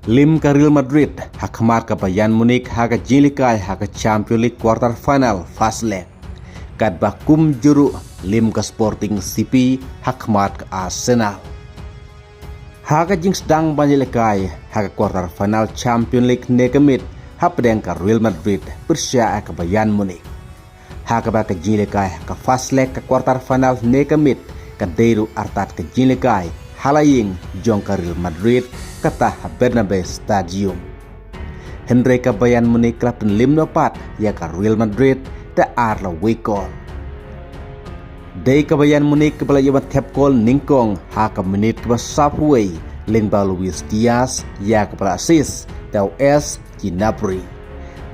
Lim ka Real Madrid hakmat ka Bayern Munich haka jilikai haka Champions League quarter final fast leg. Kat bakum juru lim ka Sporting CP hakmat ka Arsenal. Haka jing sedang banjilikai haka quarter final Champions League negamit hapdeng ka Real Madrid bersya ka Bayern Munich. Haka ba ka jilikai haka fast leg ka quarter final negamit ka Deru artat ka jilikai halaying jong ka Real Madrid kata Bernabeu Stadium. Henry ka Bayern Munich klub dan lim dapat ya ka Real Madrid da arla wikol. Day ka Bayern Munich kebala yaman tap kol ningkong ha ka menit ke subway lingba Luis Diaz ya ka bala assist daw es Gnabry.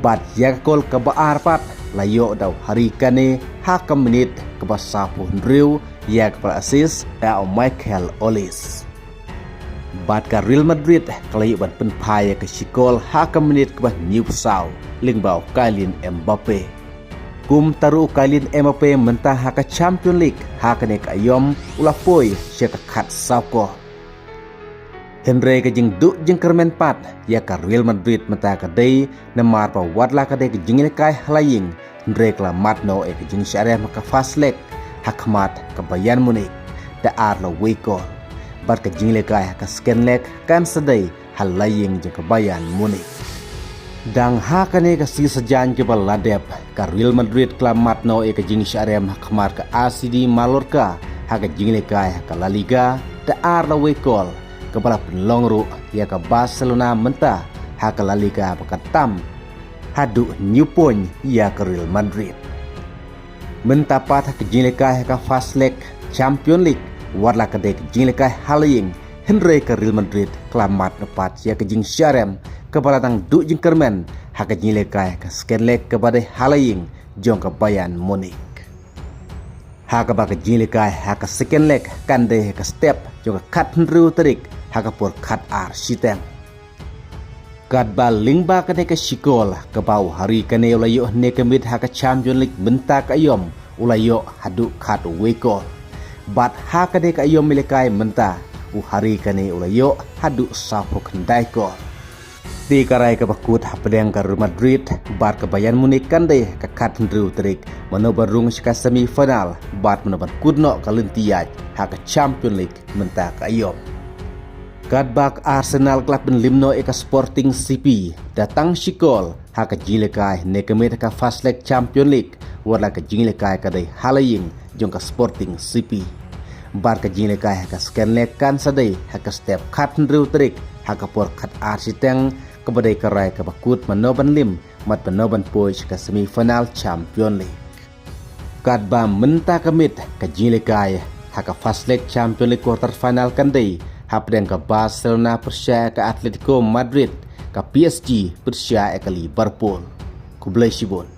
Bat ya ka kol ka baar pat layo daw hari kane ha ka menit ke sapu Henry ya ka bala assist daw Michael Olise. Bat ka Real Madrid kalayo ban penpaya ke sikol haka menit ke New South lingbau Kylian Mbappe. Kum taru Kylian Mbappe mentah haka Champions League haka nek ayom ulapoi syaka kat sauko. Henry ke jing duk jing kermen pat ya ka Real Madrid mentah ka day namar pa wadla ka day ke jing kai halaying Henry kla matno ke jing syareh maka fast leg hakmat ke Bayern Munich da arlo wiko. Bat ka jinglekai ka scan leg kan sedai halaying je ka Bayern Munich. Dang ha kane ka si sejan ke baladep ka Real Madrid klamat no ka jing syarem khamar ka ACD Mallorca ha ka jinglekai ka La Liga da arla wekol ka bala penlongru ya ka Barcelona mentah ha ka La Liga pakatam hadu new point ya ka Real Madrid. Mentapat ha ka jinglekai ka fast leg Champions League warla ka dek jinglekai halaying Henry ka Real Madrid klamat nepat ya ke jing syarem kepada tang du jing kermen haka jinglekai ka scan leg kepada halaying jong ka Bayern Munich. Haka ba ka jinglekai haka scan leg kande ka step jong ka kat Henry terik haka por kat ar siteng. Kat ba lingba ka ka sikol ka bau hari kane ulayo ne kemit haka Champions League bentak ayom ulayo hadu kat wekol. Bat haka dek ayom milikai mentah uhari kane ulayo hadu sapu kendai ko. Di karai ke bakut hapedeng ke Real Madrid bat ke Bayern Munich kande ke kat Henry terik menobarung ke semifinal bat menobar kudno ke lentiaj haka Champions League mentah ke ayom. Kat bak Arsenal klub ben limno eka Sporting CP datang sikol haka jilekai nekemit haka fast leg Champions League warla ke jilekai kadai halaying jong ka Sporting CP. Bar ka jilekai haka scan leg kan sadai haka step kat Henry terik haka por kat arsiteng kebadai karai ke bakut manoban lim mat manoban poich ke semifinal Champions League. Kat ba mentah kemit ka jilekai haka fast leg Champions League quarter final kandai hapdeng ka Barcelona persia ke Atletico Madrid ka PSG persia ke Liverpool. Kublai Shibun.